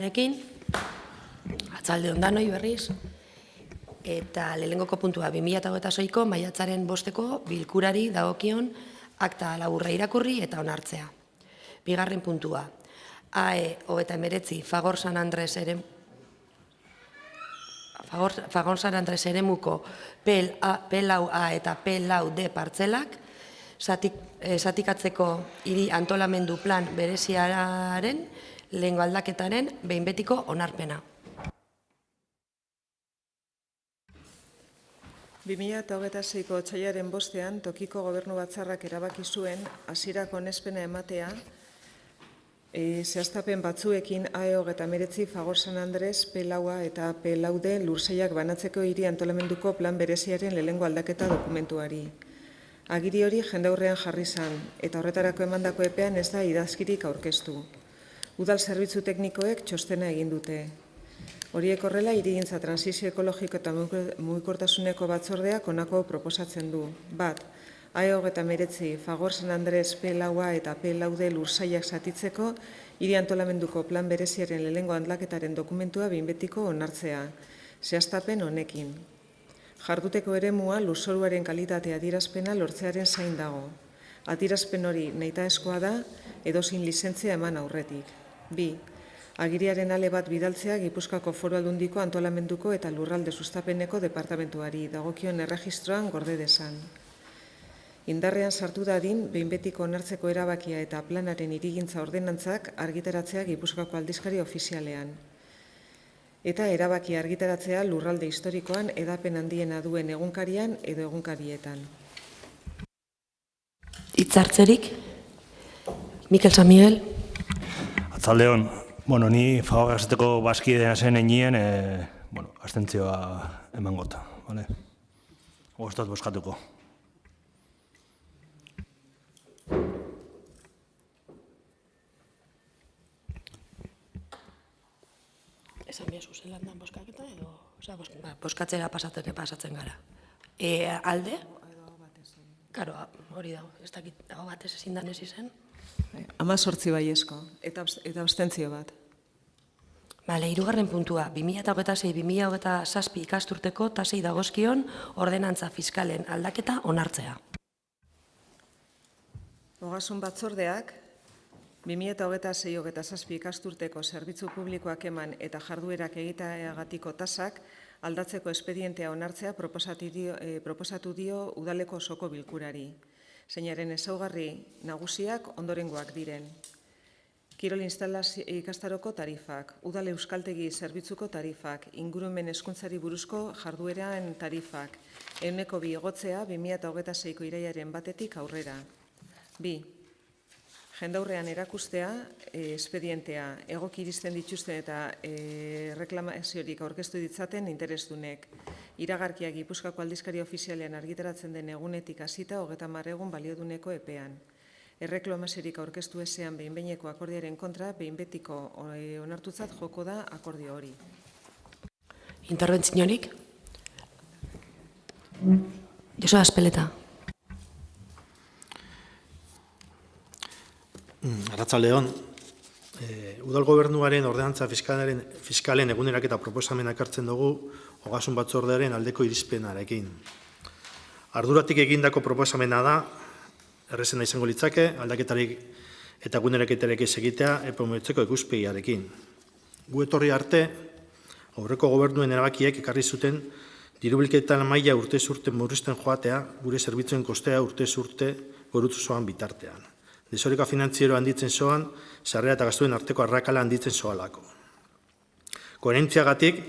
Ekin, atzalde ondanoi berriz, eta lehenengoko puntua 2026ko maiatzaren 5ko bilkurari dagokion akta laburra irakurri eta onartzea. Bigarren puntua, AE 39 Fagor San Andres eremuko P4A eta P4D partzelak zatikatzeko hiri antolamendu plan bereziaren lehengo aldaketaren behin betiko onarpena. 2026ko otsailaren 5ean tokiko gobernu batzarrak erabaki zuen hasierako onespena ematea zehaztapen batzuekin AE 39 Fagor San Andres P4A eta P4D lursailak banatzeko hiri antolamenduko plan bereziaren lehengo aldaketa dokumentuari. Agiri hori jendaurrean jarri zen, eta horretarako emandako epean ez da idazkirik aurkeztu. Udal zerbitzu teknikoek txostena egin dute. Horiek horrela, hirigintza transizio ekologiko eta mugikortasuneko batzordeak honako proposatzen du. Bat, AE 39 Fagor San Andres P4A eta P4D lursailak zatitzeko hiri antolamenduko plan bereziaren lehengo aldaketaren dokumentua behin betiko onartzea, zehaztapen honekin. Jarduteko eremua lurzoruaren kalitatea adierazpena lortzearen zain dago. Adierazpen hori nahitaezkoa da edozein lizentzia eman aurretik. 2. Agiriaren ale bat bidaltzea Gipuzkoako Foru Aldundiko antolamenduko eta lurralde sustapeneko departamentuari dagokion erregistroan gorde dezan. Indarrean sartu dadin, behin betiko onartzeko erabakia eta planaren hirigintza ordenantzak argitaratzea Gipuzkoako aldizkari ofizialean. Eta erabakia argitaratzea lurralde historikoan edapen handiena duen egunkarian edo egunkarietan. Hitzartzerik, Mikel San Miguel. Atzaldeon, ni Fagor Gazteko bazkidea zen einien, abstentzioa eman gota. Goztat boskatuko. Esan biazu zelan dan boskaketa edo? Boskatzera pasatzen gara. Alde? Karo, hori dago, ez dakit dago batez ezin dan ez izen. 18 baiezko, eta abstentzio bat. Hirugarren puntua, 2026-2027 ikasturteko tasei dagozkion ordenantza fiskalen aldaketa onartzea. Ogasun batzordeak, 2026-2027 ikasturteko zerbitzu publikoak eman eta jarduerak egiteagatiko tasak aldatzeko espedientea onartzea proposatu dio udaleko osoko bilkurari. Zeinaren ezaugarri nagusiak ondorengoak diren. Kirol ikastaroko tarifak, udal euskaltegi zerbitzuko tarifak, ingurumen hezkuntzari buruzko jardueran tarifak, 2% igotzea 2026ko irailaren 1 aurrera. 2. Jendaurrean erakustea, espedientea, egoki iristen dituzten eta reklamaziorik aurkeztu ditzaten interesdunek. Iragarkia Gipuzkoako aldizkari ofizialean argitaratzen den egunetik hasita 30 egun balioduneko epean. Erreklamaziorik aurkeztu ezean behin-behineko akordioaren kontra, behin betiko onartutzat joko da akordio hori. Interbentziorik? Josu Azpeleta. Arratsaldeon, udal gobernuaren ordenantza fiskalen eguneraketa proposamena ekartzen dugu ogasun batzordearen aldeko irizpenarekin. Arduratik egindako proposamena da, errezena izango litzake, aldaketarik eta eguneraketarik ez egitea epromotzeko ikuspegiarekin. Gu etorri arte, aurreko gobernuen erabakiek ekarri zuten dirubilketan maila urtez urte murrizten joatea, gure zerbitzuen kostea urtez urte gorutzu zoan bitartean. Desoreka finantziero handitzen zoan, sarrera eta gastuen arteko arrakala handitzen zoalako. Koherentziagatik,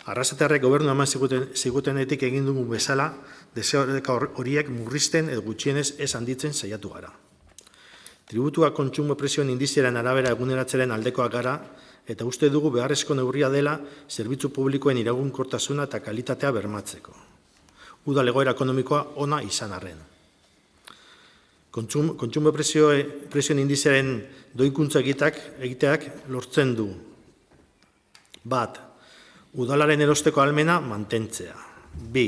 arrasatearrek gobernu eman zigutenetik egin dugu bezala, desoreka horiek murrizten edo gutxienez ez handitzen saiatu gara. Tributua kontsumo prezioen indiziaren arabera eguneratzeren aldekoak gara, eta uste dugu beharrezko neurria dela zerbitzu publikoen iraunkortasuna eta kalitatea bermatzeko. Udal egoera ekonomikoa ona izan arren. Kontsumo prezioen indiziaren doikuntza egiteak lortzen du. 1. Udalaren erosteko ahalmena mantentzea. 2.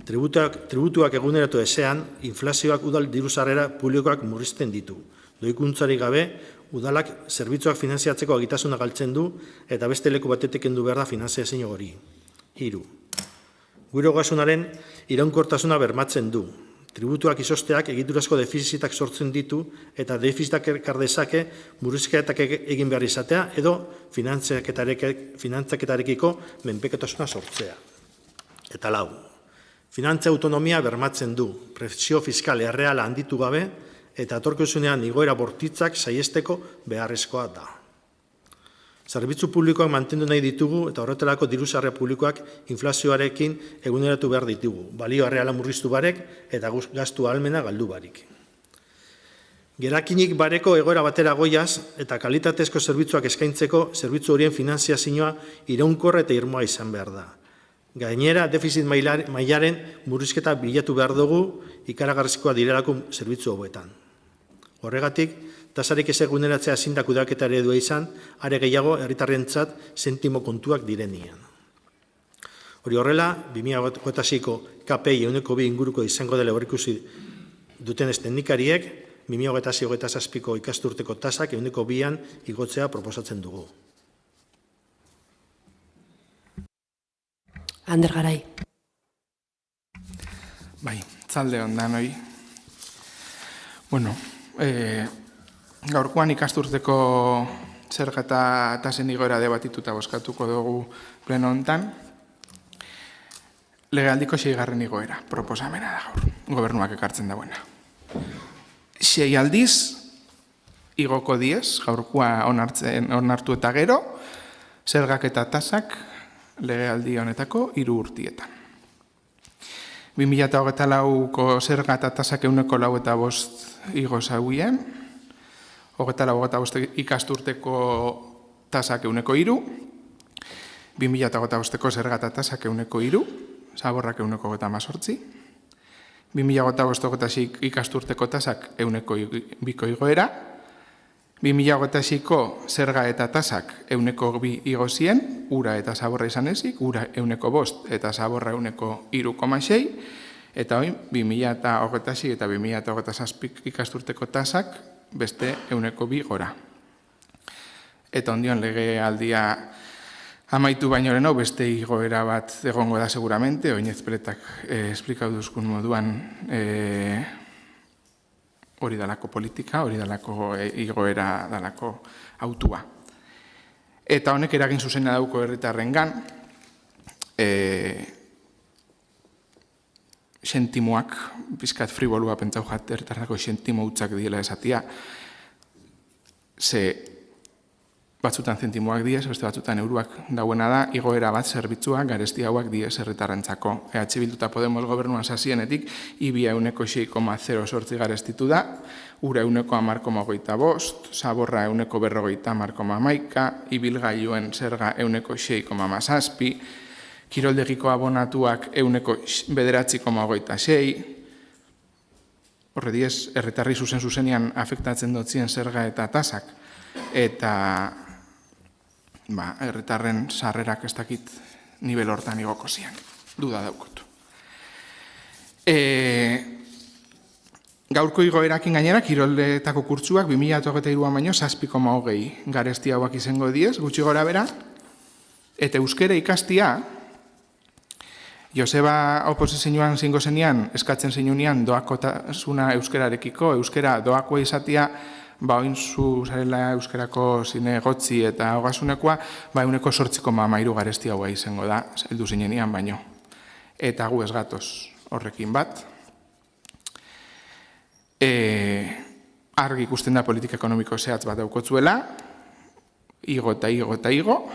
Tributuak eguneratu ezean, inflazioak udal diruzarrera publikoak murrizten ditu. Doikuntzarik gabe, udalak zerbitzuak finanziatzeko agitasuna galtzen du eta beste leku batetik kendu behar da finanziazio hori. 3. Gure ogasunaren iraunkortasuna bermatzen du. Tributuak izosteak egiturazko defizitak sortzen ditu eta defizitak ekar dezake murrizketak egin behar izatea edo finantzaketarekiko menpekotasuna sortzea. Eta 4. Finantza autonomia bermatzen du, presio fiskal erreala handitu gabe eta etorkizunean igoera bortitzak saihesteko beharrezkoa da. Zerbitzu publikoak mantendu nahi ditugu eta horretarako diru-sarrera publikoak inflazioarekin eguneratu behar ditugu, balio erreala murriztu barek eta gastu ahalmena galdu barik. Gerakinik bareko egoera batera goiaz eta kalitatezko zerbitzuak eskaintzeko zerbitzu horien finanziazioa iraunkor eta irmoa izan behar da. Gainera, defizit mailaren murrizketa bilatu behar dugu ikaragarrizkoa direlako zerbitzu hauetan. Horregatik, tasarik ez eguneratzea ezin da kudeaketa eredua izan, are gehiago herritarrentzat zentimo kontuak direnean. Hori horrela, 2026ko KPI 2% inguruko izango dela aurreikusi duten teknikariek, 2026-2027ko ikasturteko tasak 2%an igotzea proposatzen dugu. Ander Garai. Bai, zalde ondan hoi. Bueno, gaurkoan ikasturteko zerga eta tasen igoera debatituta bozkatuko dugu pleno hontan. Legealdiko 6. igoera, proposamena da gaur, gobernuak ekartzen dauena. 6 aldiz, igoko 10, gaurkoa onartu eta gero, zergak eta tasak legealdi honetako 3 urtietan. 2024ko zerga eta tasak 4,5% igo zauien, 24-25 ikasturteko tasak 3%, 2025ko zerga eta tasak 3%, zaborrak 1,18%, 2025-26 ikasturteko tasak 1,2% igoera, 2026ko zerga eta tasak 1,2% igo zien, ura eta zaborra izan ezik, ura 1,5% eta zaborra 3,6%, eta hori 2026 eta 2027 ikasturteko tasak beste 1,2% gora. Eta ondion lege aldia amaitu baino lehen hau beste igoera bat egongo da seguramente, Oinez Pretak esplikatu duzkun moduan hori dalako politika, hori dalako igoera dalako autua. Eta honek eragin zuzena dauko herritarrengan, sentimoak, pizkat fribolua pentsau jat, herritarrako sentimo hutzak diela esatia, ze batzutan zentimoak diez, beste batzutan euroak dauena da, igoera bat zerbitzua garesti hauak diez herritarrentzako. EH Bildu eta Podemos gobernuan sasienetik, ibia 6,08 garestitu da, ura 10,10,25, zaborra 1,40,11, ibilgailuen zerga 6,17, kiroldegiko abonatuak 9,96, horre diez, herritarri zuzenean afektatzen dotzien zerga eta tasak, eta herritarren sarrerak ez dakit nivel hortan igoko zian, duda daukotu. Gaurko igoerakin gainera, kiroldetako kurtsuak 2023an baino 7,20 garesti hauak izango diez, gutxi gora bera, eta euskera ikastia, Joseba oposizioan zingo zenian, eskatzen zeinunean doakotasuna euskerarekiko, euskera doakoa izatia, ointzu zarela euskerako zinegotzi eta hogasunekoa, 8,8 garesti haua izango da, heldu zinenean baino. Eta gu ez gatoz horrekin bat. Argi ikusten da politika ekonomiko zehatz bat daukotzuela, igo eta igo eta igo,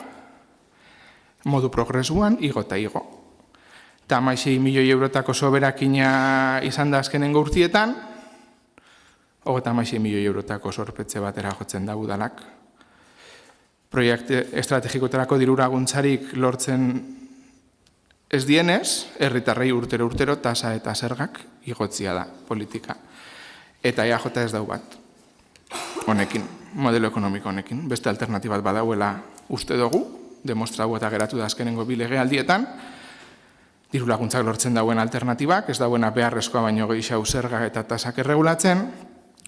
modu progresuan, igo eta igo. Eta 6 milioi eurotako soberakina izan da azkenengo urtietan, 6 milioi eurotako sorpetze batera jotzen da udalak. Proiektu estrategikotarako dirulaguntzarik lortzen ez dienez, herritarrei urtero tasa eta zergak igotzia da politika. Eta EAJ ez dau bat, honekin, modelo ekonomiko honekin. Beste alternatibat badauela uste dugu, demostrau eta geratu da azkenengo bi legealdietan, dirulaguntzak lortzen dauen alternatibak, ez dauena beharrezkoa baino gehiago zerga eta tasak erregulatzen,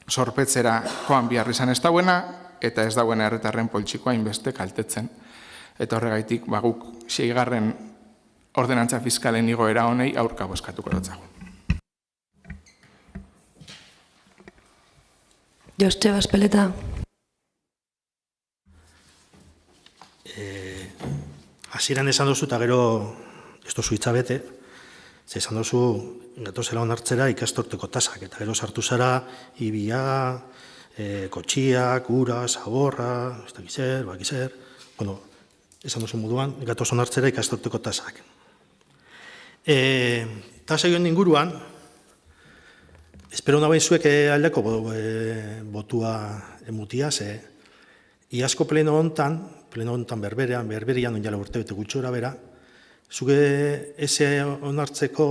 sorpetzera joan behar izan ez dauena, eta ez dauen herritarren poltsikoa inbeste kaltetzen. Eta horregaitik, guk 6. ordenantza fiskalen igoera honei aurka bozkatuko dutzago. Josteba Espeleta. Hasieran esan duzu, eta gero ez duzu itzabete, esan duzu, gatozela onartzera ikastorteko tasak, eta gero sartu zara, ibia, kotxiak, ura, zaborra, ez dakiz zer, bueno, esan duzu moduan, gatoz onartzera ikastorteko tasak. Tasa joan inguruan, espero nabain zuek aldeko botua emutia, ze iazko pleno hontan berberian, onjala urte bete gutxora bera, zuke eze onartzeko,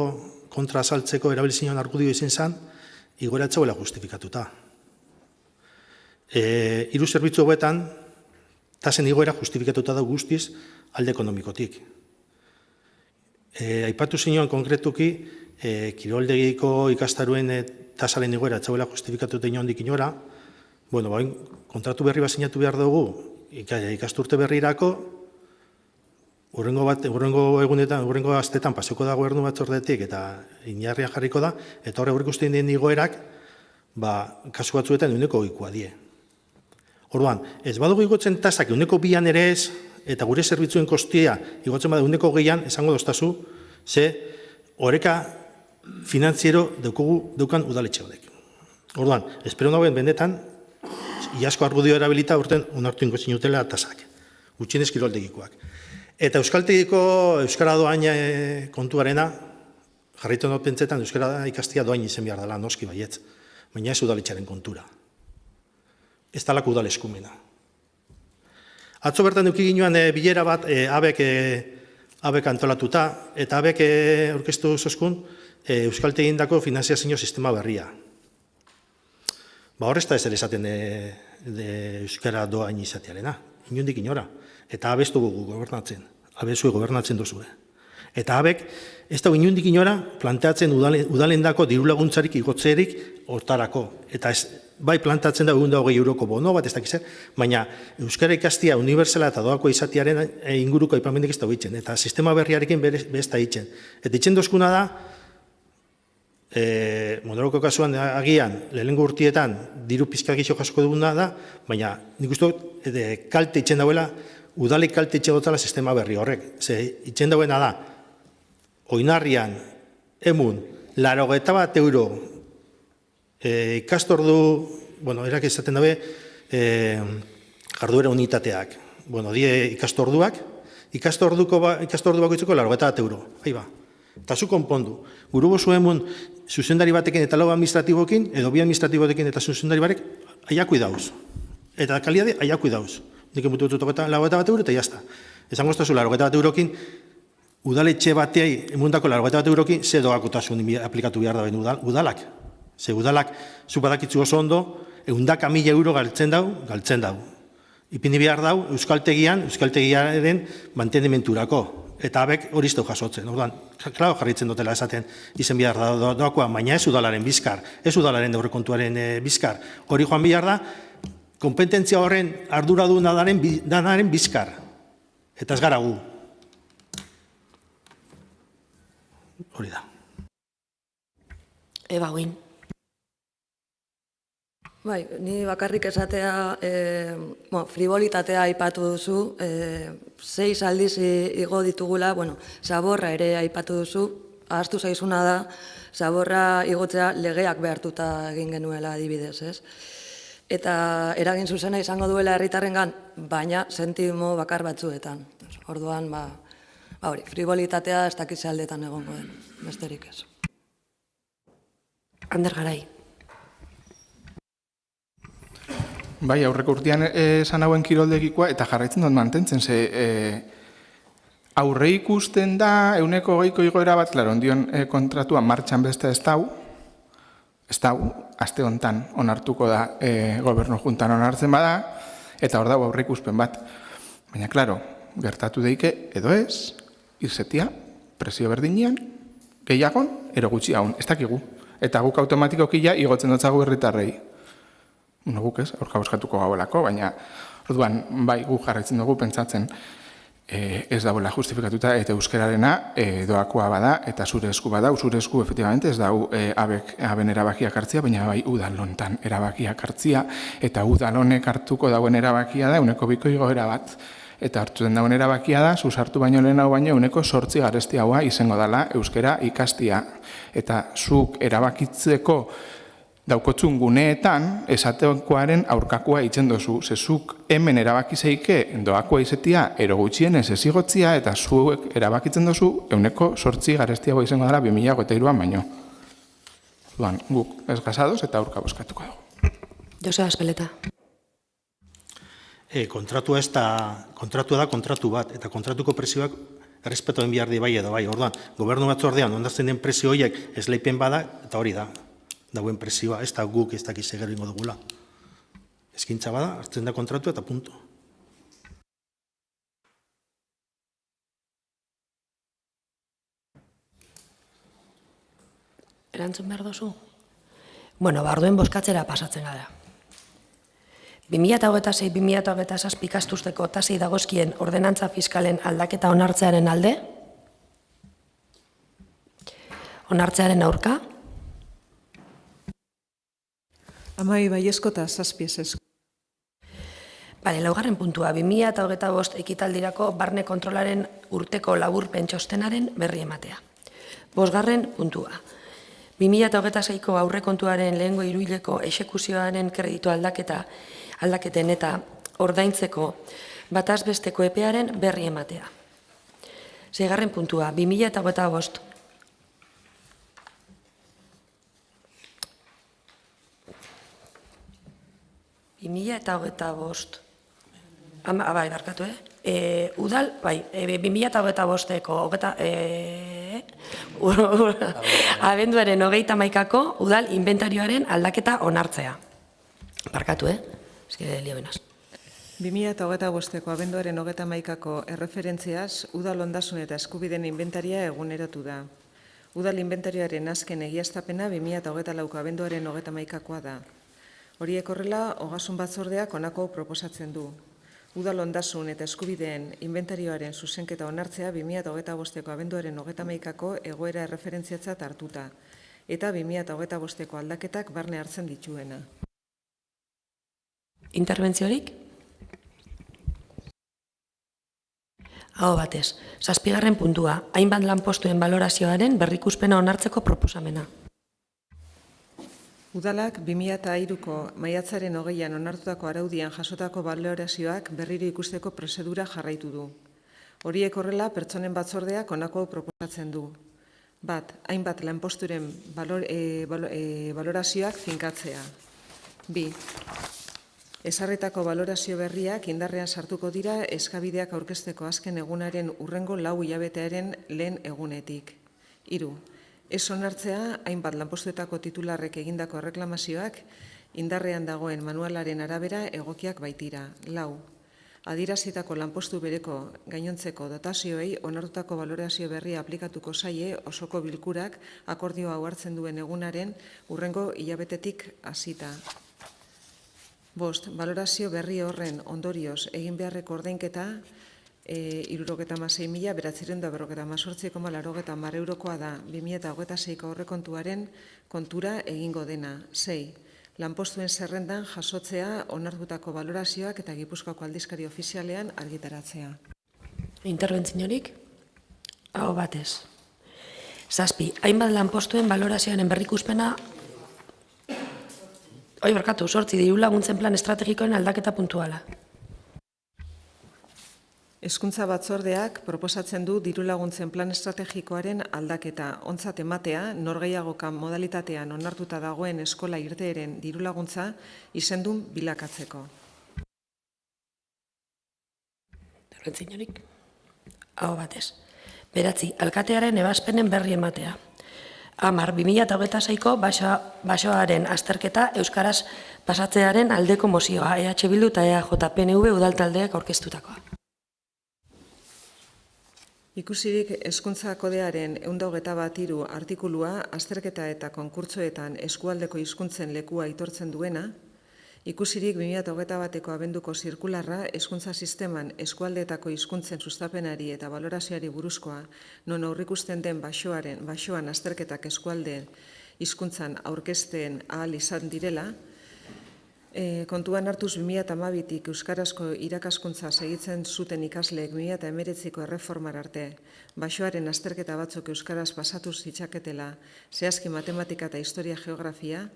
kontra azaltzeko erabilizinan argudio izin zen, igoera etxauela justifikatuta. 3 zerbitzu hauetan, tasen igoera justifikatuta da guztiz alde ekonomikotik. Aipatu zinuan konkretuki, kiroldegiko ikastaruen tasaren igoera etxauela justifikatuta inondik inora, bueno, kontratu berri bat sinatu behar dugu, ikasturte berrirako, urrengo egunetan, urrengo astetan paseko da gobernu batzordetik eta inarrian jarriko da, eta horre ikusten den igoerak, kasu batzuetan eguneko goikoa die. Orduan, ez badugu igotzen tasak eguneko 2an ere ez, eta gure zerbitzuen kostia igotzen bada eguneko 2an, esango doztazu, ze oreka finantziero daukan udaletxe hodek. Orduan, espero nagoen benetan, iazko argudio erabilita urten onartu ingo zinutela tasak, gutxienez kiroldegikoak. Eta euskaltegiko euskara doain kontuarena, jarraitu not pentsetan euskara ikastia doain izen behar dela, noski baietz, baina ez udaletxaren kontura. Ez talako udal eskumena. Atzo bertan duki ginoan bilera bat abek antolatuta, eta abek aurkeztu zoskun euskaltegindako finanziazio sistema berria. Hor ez da ezer esaten euskara doain izatearena, inondik inora. Eta abez dugu gobernatzen, abezue gobernatzen duzue. Eta abek, ez da inondik inora, planteatzen udalendako diru laguntzarik igotzerik hortarako. Eta bai planteatzen da 120 euroko bono bat, ez dakiz, baina euskara ikastia unibertsala eta doako izatearen inguruko aipamendik ez da hitzen. Eta sistema berriarekin ez da hitzen. Eta hitzen dozkuna da, Mondragoko kasuan agian, lehenengo urtietan, diru pizkak iso jasko duguna da, baina nik uste kalte itzen dauela, udalik kalte itzen dutela sistema berri horrek. Ze itzen dauena da, oinarrian, emun, 81 euro, ikastordu, bueno, erak izaten dabe, jarduera unitateak. Bueno, die ikastorduak, ikastordu bakoitzeko 81 euro, ahi ba. Eta zu konpondu, guru bozu emun zuzendari batekin eta lau administratibokin, edo bi administratibotekin eta zuzendari barek, aiakui dauz. Eta kaliade, aiakui dauz. Nik emutu dut lau eta bat euro eta jazta. Esango ez da zu, lau eta bat eurokin, udaletxe bateai emundako lau eta bat eurokin, ze doakotasun aplikatu behar da udalak. Ze udalak, zu badakitzu oso ondo, 100.000 euro galtzen dau. Ipini behar dau, euskaltegiaren mantenimenturako. Eta abek hori izteu jasotzen. Orduan, klaro jarritzen dutela esaten izen behar da doakoa, baina ez udalaren bizkar, ez udalaren aurrekontuaren bizkar. Hori joan behar da, kompetentzia horren arduradu danaren bizkar. Eta ez gara gu. Hori da. Eba, guin. Bai, ni bakarrik esatea, frivolitatea aipatu duzu, 6 aldiz igo ditugula, zaborra ere aipatu duzu, ahaztu zaizuna da, zaborra igotzea legeak behartuta egin genuela adibidez, ez? Eta eragin zuzena izango duela herritarrengan, baina sentimo bakar batzuetan. Orduan, hori, frivolitatea ez dakize aldetan egongo den, besterik ez. Ander Garai. Bai, aurreko urtean esan hauen kiroldegikoa, eta jarraitzen dut mantentzen, ze aurre ikusten da, 120 igoera bat, klaro, ondion kontratua martxan beste ez dau, aste hontan onartuko da gobernu juntan onartzen bada, eta hor dago aurre ikuspen bat. Baina, klaro, gertatu deike, edo ez, irsetia, presio berdinean, gehiagon, ero gutxi haun, ez dakigu. Eta guk automatikoki ja igotzen dutzagu herritarrei. guk ez, aurka bozkatuko gauelako, baina orduan bai guk jarraitzen dugu pentsatzen ez dagoela justifikatuta eta euskararena doakoa bada eta zure esku bada, zure esku efectivamente ez dau aben erabakiak hartzia, baina bai udalontan erabakiak hartzia eta udalonek hartuko dauen erabakia da 2 igoera bat. Eta hartzen dauen erabakia da, sartu baino lehen hau baino 8 garesti haua izango dela euskara ikastia. Eta zuk erabakitzeko daukotzun guneetan esatekoaren aurkakoa itzen dozu. Zezuk hemen erabaki zeike doakoa izetia ero gutxienez ez igotzia eta zuek erabakitzen dozu 8 garesti haua izango dela 2023an baino. Duan, guk ez gasadoz eta aurka bozkatuko dugu. Joseba Espeleta. Kontratua da kontratu bat, eta kontratuko prezioak errespetoen behar di bai edo bai. Orduan, gobernu batzordean ondatzen den prezio horiek esleipen bada, eta hori da, dauen prezioa, ez da guk ez dakiz eger ingo dugula. Eskintza bada, hartzen da kontratu eta punto. Erantzun behar dozu? Bueno, barduen bozkatzera pasatzen gara. 2026-2027 ikastusteko tasei dagozkien ordenantza fiskalen aldaketa onartzearen alde? Onartzearen aurka? Amai baiezko eta 7 ezezko. Bale, laugarren puntua, 2025 ekitaldirako barne kontrolaren urteko laburpen txostenaren berri ematea. 5. puntua. 2026ko aurrekontuaren lehengo hiruhileko exekuzioaren kreditu aldaketen eta ordaintzeko bataz besteko epearen berri ematea. 6. puntua, 2025. Bai, barkatu, udal, bai, 2025eko abenduaren 31ko udal inventarioaren aldaketa onartzea. Barkatu, Ez que lio benaz. 2025ko abenduaren 31ko erreferentziaz, udal ondasun eta eskubideen inventaria eguneratu da. Udal inventarioaren azken egiaztapena 2024ko abenduaren 31koa da. Horiek horrela, ogasun batzordeak honako proposatzen du. Udal ondasun eta eskubideen inventarioaren zuzenketa onartzea 2025ko abenduaren 31ko egoera erreferentziatzat hartuta, eta 2025ko aldaketak barne hartzen dituena. Interbentziorik? Aho batez, 7. puntua, hainbat lanpostuen balorazioaren berrikuspena onartzeko proposamena. Udalak 2003ko maiatzaren 20an onartutako araudian jasotako balorazioak berriro ikusteko prozedura jarraitu du. Horiek horrela, pertsonen batzordeak honako proposatzen du. 1. Hainbat lanposturen balorazioak finkatzea. 2. Ezarritako balorazio berriak indarrean sartuko dira eskabideak aurkezteko azken egunaren hurrengo 4 hilabetearen lehen egunetik. 3. Ez onartzea, hainbat lanpostuetako titularrek egindako erreklamazioak indarrean dagoen manualaren arabera egokiak baitira. 4. Adierazitako lanpostu bereko gainontzeko dotazioei onartutako balorazio berria aplikatuko zaie osoko bilkurak akordioa hartzen duen egunaren hurrengo hilabetetik hasita. 5. Balorazio berri horren ondorioz egin beharreko ordainketa 76.958,80 eurokoa da 2026ko aurrekontuaren kontura egingo dena. 6. Lanpostuen zerrendan jasotzea onartutako balorazioak eta Gipuzkoako aldizkari ofizialean argitaratzea. Interbentziorik? Aho batez. 7. Hainbat lanpostuen balorazioaren berrikuspena barkatu, 8. Diru laguntzen plan estrategikoen aldaketa puntuala. Hezkuntza batzordeak proposatzen du diru laguntzen plan estrategikoaren aldaketa ontzat ematea norgehiagoka modalitatean onartuta dagoen eskola irteeren diru laguntza izendun bilakatzeko. Interbentziorik? Aho batez. 9. Alkatearen ebazpenen berri ematea. 10. 2026ko basoaren azterketa euskaraz pasatzearen aldeko mozioa, EH Bildu eta EAJ-PNV udaltaldeak aurkeztutakoa. Ikusirik hezkuntza kodearen 121 artikulua azterketa eta konkurtsoetan eskualdeko hizkuntzen lekua aitortzen duena, Ikusirik 2021ko abenduko zirkularra hezkuntza sisteman eskualdeetako hizkuntzen sustapenari eta balorazioari buruzkoa, non aurrikusten den baxoan azterketak eskualdeen hizkuntzan aurkezten ahal izan direla, kontuan hartuz 2012tik euskarazko irakaskuntza segitzen zuten ikasleek 2019ko erreformar arte, baxoaren azterketa batzuk euskaraz pasatu zitzaketela, zehazki matematika eta historia geografia,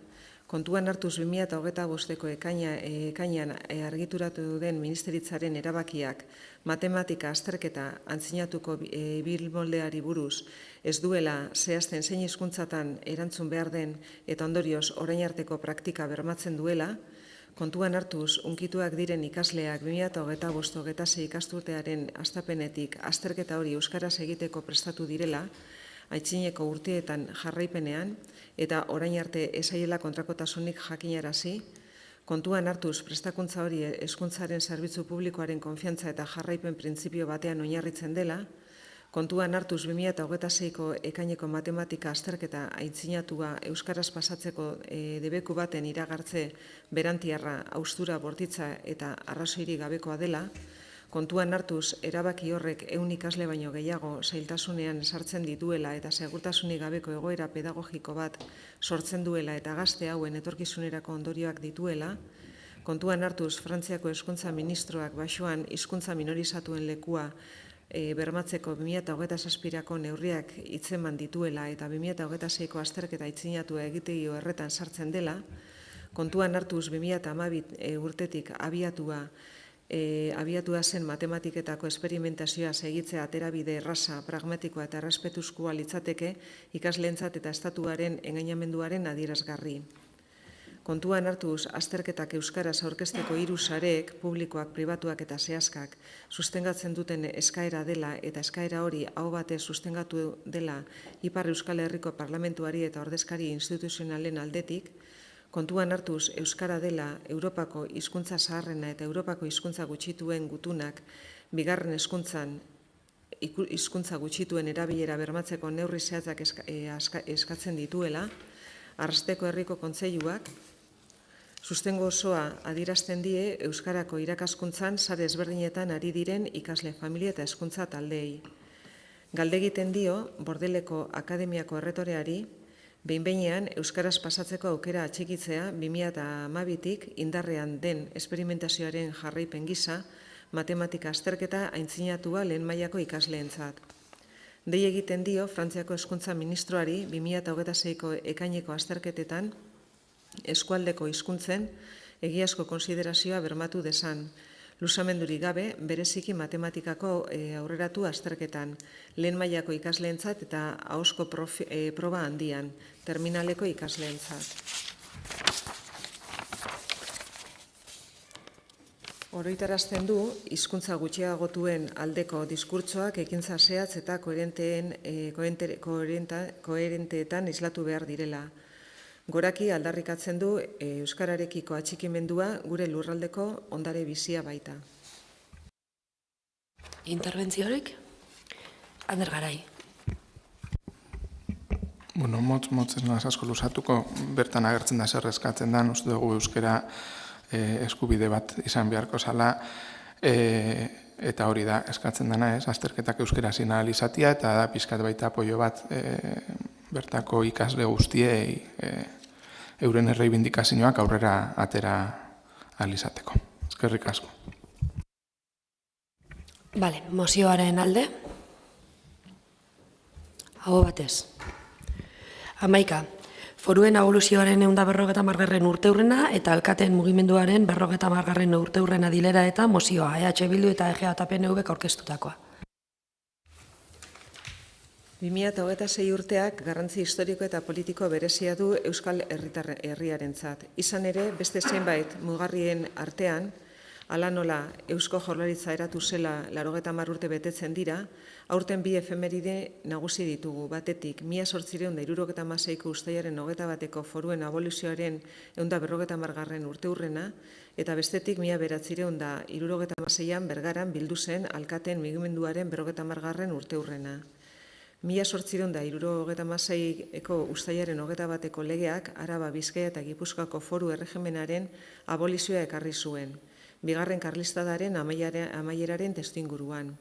kontuan hartuz 2025ko ekainean argituratu den ministeritzaren erabakiak matematika azterketa antzinatuko ibilmoldeari buruz ez duela zehazten zein hizkuntzatan erantzun behar den eta ondorioz orain arteko praktika bermatzen duela, kontuan hartuz, unkituak diren ikasleak 2025-26 ikasturtearen hastapenetik azterketa hori euskaraz egiteko prestatu direla, aitzineko urteetan jarraipenean, eta orain arte ezaiela kontrakotasunik jakinarazi, kontuan hartuz prestakuntza hori hezkuntzaren zerbitzu publikoaren konfiantza eta jarraipen printzipio batean oinarritzen dela, kontuan hartuz 2026ko ekaineko matematika azterketa aitzinatua euskaraz pasatzeko debeku baten iragartze berantiarra, haustura, bortitza eta arrazoirik gabekoa dela, kontuan hartuz erabaki horrek 100 ikasle baino gehiago zailtasunean sartzen dituela eta segurtasunik gabeko egoera pedagogiko bat sortzen duela eta gazte hauen etorkizunerako ondorioak dituela, kontuan hartuz Frantziako hezkuntza ministroak baxoan hizkuntza minorizatuen lekua bermatzeko 2027ko neurriak hitzeman dituela eta 2026ko azterketa aitzinatua egitegi horretan sartzen dela, kontuan hartuz 2012 urtetik abiatua zen matematiketako esperimentazioa segitzea aterabide erraza, pragmatikoa eta errespetuzkoa litzateke ikasleentzat eta estatuaren engainamenduaren adierazgarri. Kontuan hartuz, azterketak euskaraz aurkezteko 3 sareek, publikoak, pribatuak eta zehazkak, sustengatzen duten eskaera dela eta eskaera hori aho batez sustengatu dela Ipar Euskal Herriko Parlamentuari eta ordezkari instituzionalen aldetik, kontuan hartuz, euskara dela Europako hizkuntza zaharrena eta Europako hizkuntza gutxituen gutunak, bigarren hizkuntza gutxituen erabilera bermatzeko neurri zehatzak eskatzen dituela, Arrasteko Herriko Kontseiluak sustengo osoa adierazten die euskarako irakaskuntzan sare ezberdinetan ari diren ikasle, familia eta hezkuntza taldeei. Galdegiten dio Bordeleko Akademiako erretoreari behin-behinean euskaraz pasatzeko aukera atxikitzea 2012tik indarrean den esperimentazioaren jarraipen gisa matematika azterketa aintzinatua lehen mailako ikasleentzat. Dei egiten dio Frantziako hezkuntza ministroari 2026ko ekaineko azterketetan eskualdeko hizkuntzen egiazko konsiderazioa bermatu dezan, luzamendurik gabe bereziki matematikako aurreratu azterketan, lehen mailako ikasleentzat eta ahozko proba handian, terminaleko ikasleentzat. Oroitarazten du, hizkuntza gutxiagotuen aldeko diskurtsoak ekintza zehatz eta koherenteetan islatu behar direla. Goraki aldarrikatzen du euskararekiko atxikimendua gure lurraldeko ondare bizia baita. Interbentziorik? Ander Garai. Bueno, motz ez nolaz asko luzatuko, bertan agertzen da zer eskatzen da, uste dugu euskara eskubide bat izan beharko zala, eta hori da eskatzen dena, azterketak euskara zina izatea, eta da pizkat baita apoio bat bertako ikasle guztiei euren erreibindikazioak aurrera atera alizateko. Eskerrik asko. Bale, mozioaren alde. Aho batez. 11. Foruen aboluzioaren 150. urteurrena eta alkateen mugimenduaren 50. urteurrena dilera eta mozioa EH Bildu eta EGAPNVk aurkeztutakoa. 2026 urteak garrantzi historiko eta politiko berezia du Euskal Herriarentzat. Izan ere, beste zenbait mugarrien artean, hala nola Eusko Jaurlaritza eratu zela 80 urte betetzen dira, aurten bi efemeride nagusi ditugu. Batetik, 1876ko uztailaren 21ko foruen aboluzioaren 150. urteurrena, eta bestetik 1976an Bergaran bildu zen alkateen mugimenduaren 50. urteurrena. 1876ko uztailaren 21eko legeak Araba, Bizkaia eta Gipuzkoako foru erregimenaren abolizioa ekarri zuen, bigarren karlistadaren amaieraren testuinguruan.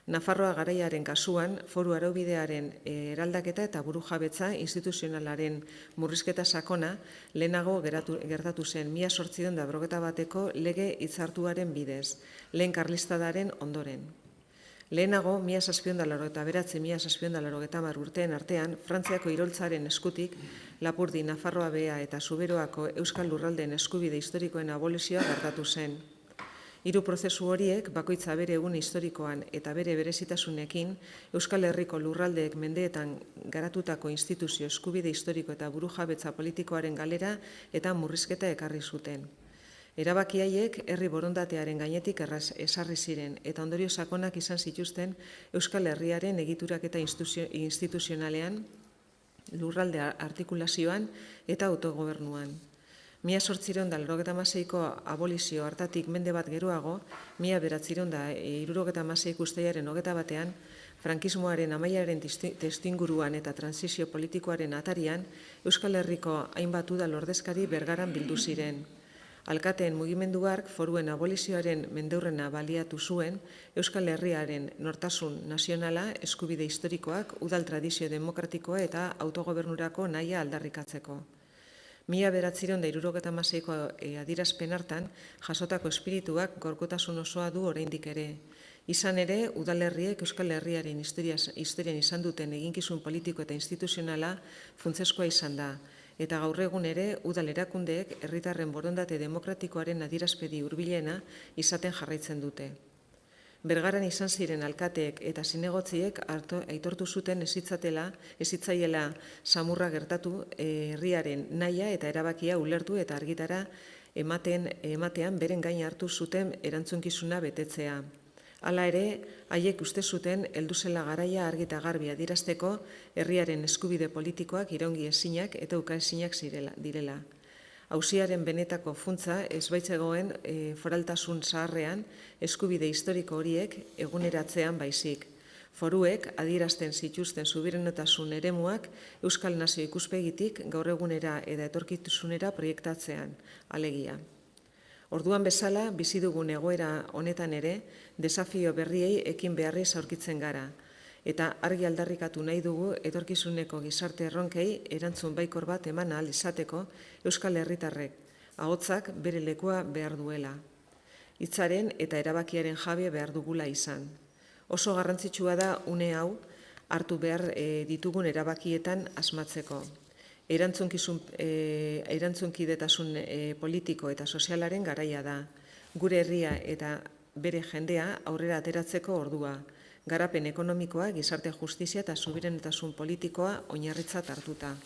Nafarroa garaiaren kasuan, foru araubidearen eraldaketa eta burujabetza instituzionalaren murrizketa sakona lehenago gertatu zen 1851ko lege hitzartuaren bidez, lehen karlistadaren ondoren. Lehenago, 1789-1790 urteen artean, Frantziako iraultzaren eskutik, Lapurdi, Nafarroa Beha eta Zuberoako Euskal Lurraldeen eskubide historikoen abolizioa gertatu zen. Hiru prozesu horiek, bakoitza bere egun historikoan eta bere berezitasunekin, Euskal Herriko lurraldeek mendeetan garatutako instituzio eskubide historiko eta burujabetza politikoaren galera eta murrizketa ekarri zuten. Erabaki haiek herri borondatearen gainetik ezarri ziren eta ondorio sakonak izan zituzten Euskal Herriaren egituraketa instituzionalean, lurralde artikulazioan eta autogobernuan. 1876ko abolizio hartatik mende bat geroago, 1976 uztailaren 21ean, frankismoaren amaiaren testuinguruan eta transizio politikoaren atarian, Euskal Herriko hainbat udal ordezkari Bergaran bildu ziren. Alkateen mugimendu hark foruen abolizioaren mendeurrena baliatu zuen, Euskal Herriaren nortasun nazionala, eskubide historikoak, udal tradizio demokratikoa eta autogobernurako nahia aldarrikatzeko. 1976ko adierazpen hartan, jasotako espirituak gorkotasun osoa du oraindik ere. Izan ere, udalerriek Euskal Herriaren historian izan duten eginkizun politiko eta instituzionala funtsezkoa izan da, eta gaur egun ere udal erakundeek herritarren borondate demokratikoaren adierazpedi hurbilena izaten jarraitzen dute. Bergaran izan ziren alkateek eta zinegotziek aitortu zuten ezitzaiela samurra gertatu herriaren nahia eta erabakia ulertu eta argitara ematean beren gain hartu zuten erantzunkizuna betetzea. Hala ere, haiek uste zuten heldu zela garaia argi eta garbi adierazteko herriaren eskubide politikoak iraungi ezinak eta ukaezinak direla. Auziaren benetako funtsa ez baitzegoen foraltasun zaharrean eskubide historiko horiek eguneratzean baizik. Foruek adierazten zituzten subiranotasun eremuak Euskal Nazio ikuspegitik gaur egunera eta etorkizunera proiektatzean, alegia. Orduan bezala, bizi dugun egoera honetan ere, desafio berriei ekin beharrez aurkitzen gara, eta argi aldarrikatu nahi dugu etorkizuneko gizarte erronkei erantzun baikor bat eman ahal izateko Euskal Herritarrek, ahotsak bere lekua behar duela. Hitzaren eta erabakiaren jabe behar dugula izan. Oso garrantzitsua da une hau hartu behar ditugun erabakietan asmatzeko. Erantzunkidetasun politiko eta sozialaren garaia da. Gure herria eta bere jendea aurrera ateratzeko ordua. Garapen ekonomikoa, gizarte justizia eta subiranotasun politikoa oinarritzat hartuta.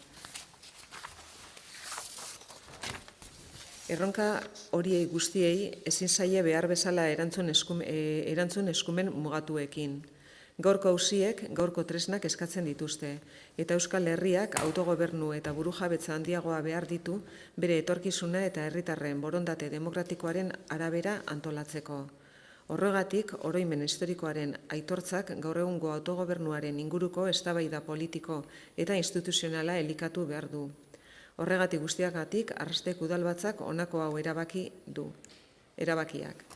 Erronka horiei guztiei ezin zaie behar bezala erantzun eskumen mugatuekin. Gaurko auziek gaurko tresnak eskatzen dituzte, eta Euskal Herriak autogobernu eta burujabetza handiagoa behar ditu bere etorkizuna eta herritarren borondate demokratikoaren arabera antolatzeko. Horregatik, oroimen historikoaren aitortzak gaur egungo autogobernuaren inguruko eztabaida politiko eta instituzionala elikatu behar du. Horregatik guztiagatik, Arrastek udalbatzak honako hau erabaki du. Erabakiak.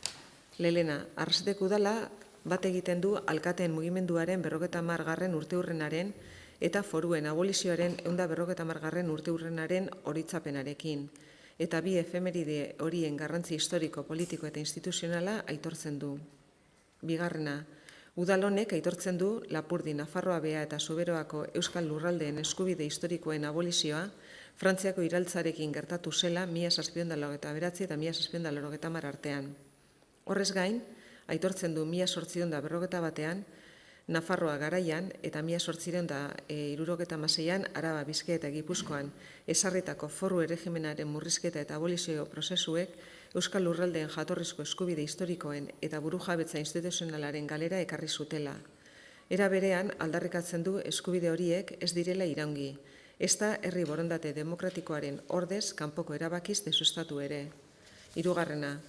Lehenena, Arrastek udala bat egiten du alkateen mugimenduaren 50. urteurrenaren eta foruen abolizioaren 150. urteurrenaren horitzapenarekin. Eta bi efemeride horien garrantzi historiko, politiko eta instituzionala aitortzen du. Bigarrena, udal honek aitortzen du Lapurdi, Nafarroa Beha eta Zuberoako Euskal Lurraldeen eskubide historikoen abolizioa Frantziako iraultzarekin gertatu zela 1789 eta 1790 artean. Horrez gain, aitortzen du 1851ean Nafarroa garaian eta 1876an Araba, Bizkaia eta Gipuzkoan ezarritako foru erregimenaren murrizketa eta abolizio prozesuek Euskal Lurraldeen jatorrizko eskubide historikoen eta burujabetza instituzionalaren galera ekarri zutela. Era berean aldarrikatzen du eskubide horiek ez direla iraungi, ezta herri borondate demokratikoaren ordez kanpoko erabakiz desustatu ere. Hirugarrena,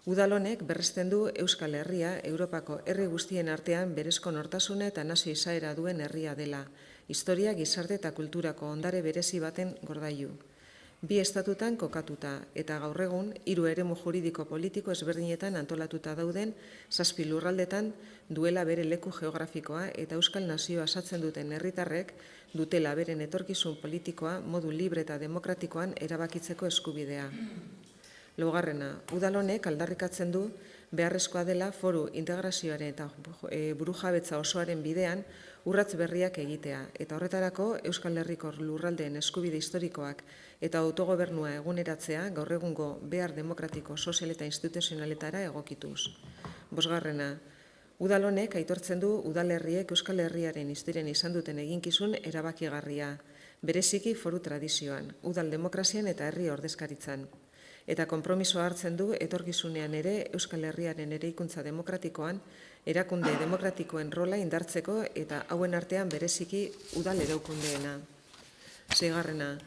Udal honek berresten du Euskal Herria Europako herri guztien artean berezko nortasuna eta nazio izaera duen herria dela, historia, gizarte eta kulturako ondare berezi baten gordailu. Bi estatutan kokatuta eta gaur egun 3 eremu juridiko politiko ezberdinetan antolatuta dauden 7 lurraldetan duela bere leku geografikoa eta euskal nazioa osatzen duten herritarrek dutela beren etorkizun politikoa modu libre eta demokratikoan erabakitzeko eskubidea. Laugarrena, udal honek aldarrikatzen du beharrezkoa dela foru integrazioaren eta burujabetza osoaren bidean urrats berriak egitea, eta horretarako Euskal Herriko lurraldeen eskubide historikoak eta autogobernua eguneratzea gaur egungo behar demokratiko, sozial eta instituzionaletara egokituz. Bosgarrena, udal honek aitortzen du udalerriek Euskal Herriaren historian izan duten eginkizun erabakigarria, bereziki foru tradizioan, udal demokrazian eta herri ordezkaritzan. Eta konpromisoa hartzen du etorkizunean ere Euskal Herriaren eraikuntza demokratikoan erakunde demokratikoen rola indartzeko eta hauen artean bereziki udal eraukundeena. 6.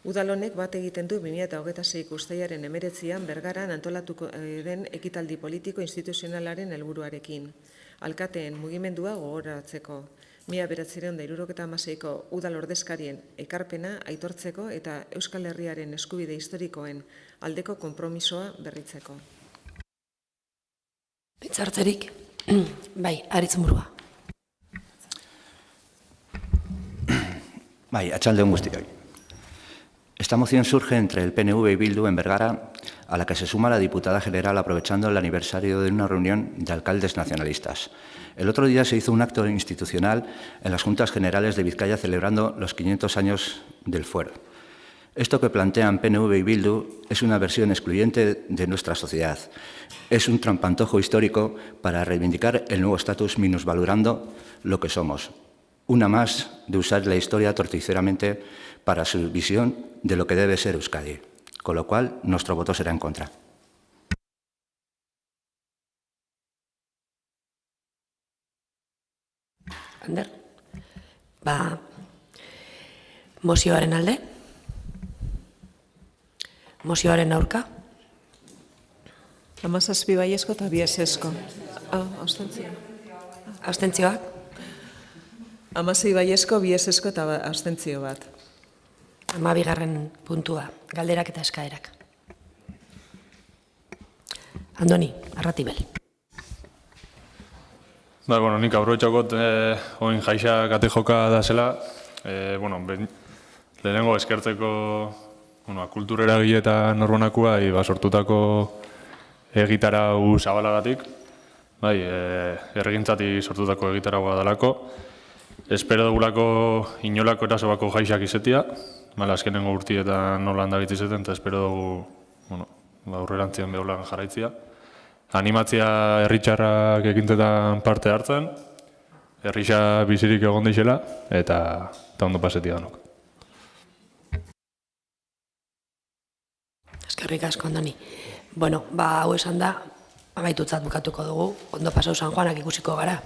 Udal honek bat egiten du 2026 uztailaren 19an Bergaran antolatuko den ekitaldi politiko instituzionalaren helburuarekin, alkateen mugimendua gogoratzeko. 1976ko udal ordezkarien ekarpena aitortzeko eta Euskal Herriaren eskubide historikoen aldeko konpromisoa berritzeko. Hitzartzerik, bai, Aritz-Murua. Bai, atxaldeon guztioi. Esta moción surge entre el PNV y Bildu en Bergara, a la que se suma la diputada general aprovechando el aniversario de una reunión de alcaldes nacionalistas. El otro día se hizo un acto institucional en las Juntas Generales de Vizcaya celebrando los 500 años del fuero. Esto que plantean PNV y Bildu es una versión excluyente de nuestra sociedad. Es un trampantojo histórico para reivindicar el nuevo estatus minusvalorando lo que somos. Una más de usar la historia torticeramente para su visión de lo que debe ser Euskadi. Con lo cual, nuestro voto será en contra. Ander, mozioaren alde? Mozioaren aurka? 17 baiezko eta 2 ezezko. Abstentzio. Abstentzioak? 16 baiezko, 2 ezezko eta abstentzio bat. 12. puntua, galderak eta eskaerak. Andoni, Arratibel. Nik aurroitxokot oin jaixa kate joka da zela. Lehenengo eskertzeko kulturera gile eta norbonakua sortutako egitarau zabalagatik. Erregintzati sortutako egitarau dalako. Espero dugulako inolako erasobako jaixak izetia. Azkenengo urtietan nola handabit izeten, eta espero dugu aurrerantzien beholan jarraitzia. Animatzia herritxarrak ekintetan parte hartzen, herrixa bizirik egon deixela, eta ondo pasetia danok. Eskerrik asko, Andoni. Hau esan da, amaitutzat bukatuko dugu, ondo pasau San Juanak ikusiko gara.